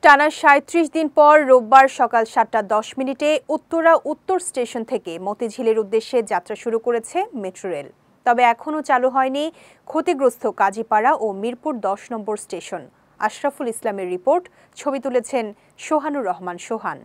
টানা ৩৭ দিন পর রোববার সকাল ৭টা ১০ উত্তরা উত্তর স্টেশন থেকে মতিঝিলের উদ্দেশ্যে যাত্রা শুরু করেছে মেট্রো রেল। তবে এখনও চালু হয়নি ক্ষতিগ্রস্ত কাজীপাড়া ও মিরপুর ১০ নম্বর স্টেশন। আশরাফুল ইসলামের রিপোর্ট, ছবি তুলেছেন সোহানুর রহমান সোহান।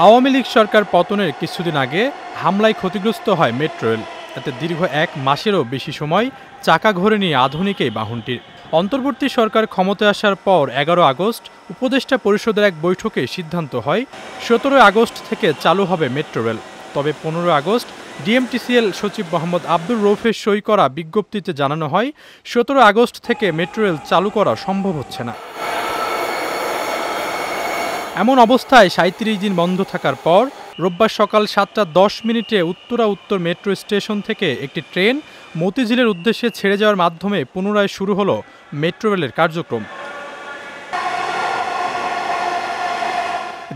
আওয়ামী লীগ সরকার পতনের কিছুদিন আগে হামলায় ক্ষতিগ্রস্ত হয় মেট্রো রেল। এতে দীর্ঘ ১ মাসেরও বেশি সময় চাকা ঘোরে নিয়ে আধুনিক এই বাহনটির। অন্তর্বর্তী সরকার ক্ষমতায় আসার পর ১১ আগস্ট উপদেষ্টা পরিষদের এক বৈঠকে সিদ্ধান্ত হয় ১৭ আগস্ট থেকে চালু হবে মেট্রো রেল। তবে ১৫ আগস্ট ডিএমটিসিএল সচিব মোহাম্মদ আব্দুর রৌফের সই করা বিজ্ঞপ্তিতে জানানো হয় ১৭ আগস্ট থেকে মেট্রো রেল চালু করা সম্ভব হচ্ছে না। এমন অবস্থায় ৩৭ দিন বন্ধ থাকার পর রোববার সকাল ৭টা ১০ উত্তরা উত্তর মেট্রো স্টেশন থেকে একটি ট্রেন মতিঝিলের উদ্দেশ্যে ছেড়ে যাওয়ার মাধ্যমে পুনরায় শুরু হলো মেট্রো রেলের কার্যক্রম।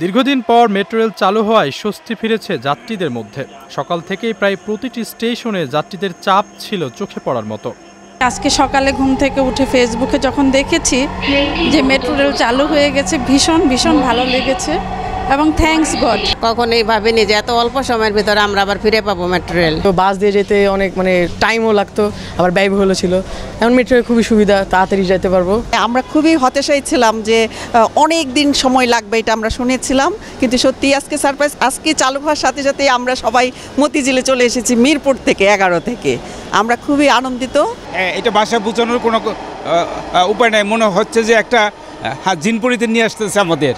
দীর্ঘদিন পর মেট্রো রেল চালু হওয়ায় স্বস্তি ফিরেছে যাত্রীদের মধ্যে। সকাল থেকেই প্রায় প্রতিটি স্টেশনে যাত্রীদের চাপ ছিল চোখে পড়ার মতো। আজকে সকালে ঘুম থেকে উঠে ফেসবুকে যখন দেখেছি যে মেট্রো রেল চালু হয়ে গেছে, ভীষণ ভালো লেগেছে এবং থ্যাঙ্কস গড। কখনোই ভাবিনি যে এত অল্প সময়ের ভিতরে আমরা আবার ফিরে পাবো মেট্রো রেল। তো বাস দিয়ে যেতে অনেক টাইমও লাগতো, আবার ব্যয়বহুল ছিল। এখন মেট্রো রেল খুবই সুবিধা, তাড়াতাড়ি যেতে পারবো। আমরা খুবই হতাশায় ছিলাম যে অনেক দিন সময় লাগবে, এটা আমরা শুনেছিলাম, কিন্তু সত্যি আজকে সারপ্রাইজ। আজকে চালু হওয়ার সাথে সাথে আমরা সবাই মতিঝিলে চলে এসেছি মিরপুর থেকে 11 থেকে। আমরা খুবই আনন্দিত। এটা ভাষা বোঝানোর কোনো উপায় নাই, মনে হচ্ছে যে একটা জিনপুরিতে নিয়ে আসতেছে আমাদের,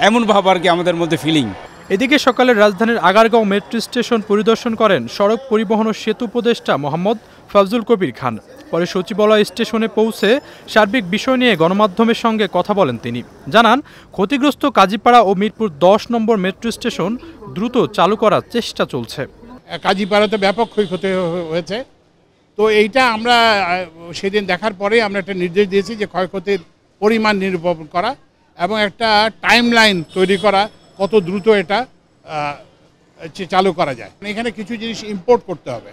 এমন ভাব আর কি আমাদের মধ্যে ফিলিং। এদিকে সকালে রাজধানীর আগারগাঁও মেট্রো স্টেশন পরিদর্শন করেন সড়ক পরিবহন ও সেতু উপদেষ্টা মোহাম্মদ ফজলুল কবির খান। পরে সচিবালয় স্টেশনে পৌঁছে সার্বিক বিষয় নিয়ে গণমাধ্যমের সঙ্গে কথা বলেন তিনি। জানান, ক্ষতিগ্রস্ত কাজীপাড়া ও মিরপুর ১০ নম্বর মেট্রো স্টেশন দ্রুত চালু করার চেষ্টা চলছে। কাজীপাড়াতে ব্যাপক ক্ষয়ক্ষতি হয়েছে, তো এইটা আমরা সেদিন দেখার পরে আমরা একটা নির্দেশ দিয়েছি যে ক্ষয়ক্ষতির পরিমাণ নিরূপণ করা এবং একটা টাইমলাইন তৈরি করা, কত দ্রুত এটা চালু করা যায়। এখানে কিছু জিনিস ইম্পোর্ট করতে হবে,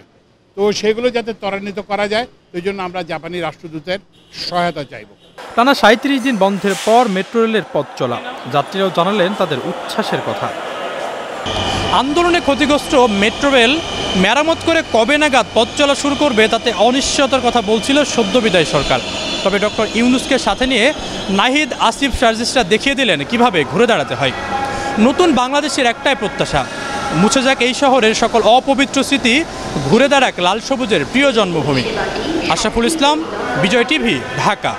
তো সেগুলো যাতে ত্বরান্বিত করা যায়, সেই জন্য আমরা জাপানি রাষ্ট্রদূতের সহায়তা চাইব। টানা ৩৭ দিন বন্ধের পর মেট্রো রেলের পথ চলা, যাত্রীরাও জানালেন তাদের উচ্ছ্বাসের কথা। আন্দোলনে ক্ষতিগ্রস্ত মেট্রো রেল মেরামত করে কবে নাগাদ পথ চলা শুরু করবে তাতে অনিশ্চয়তার কথা বলছিল সদ্য বিদায়ী সরকার। তবে ডক্টর ইউনূসকে সাথে নিয়ে নাহিদ আসিফ সার্জিসরা দেখিয়ে দিলেন কিভাবে ঘুরে দাঁড়াতে হয়। নতুন বাংলাদেশের একটাই প্রত্যাশা, মুছে যাক এই শহরের সকল অপবিত্র স্মৃতি, ঘুরে দাঁড়াক লাল সবুজের প্রিয় জন্মভূমি। আশরাফুল ইসলাম, বিজয় টিভি, ঢাকা।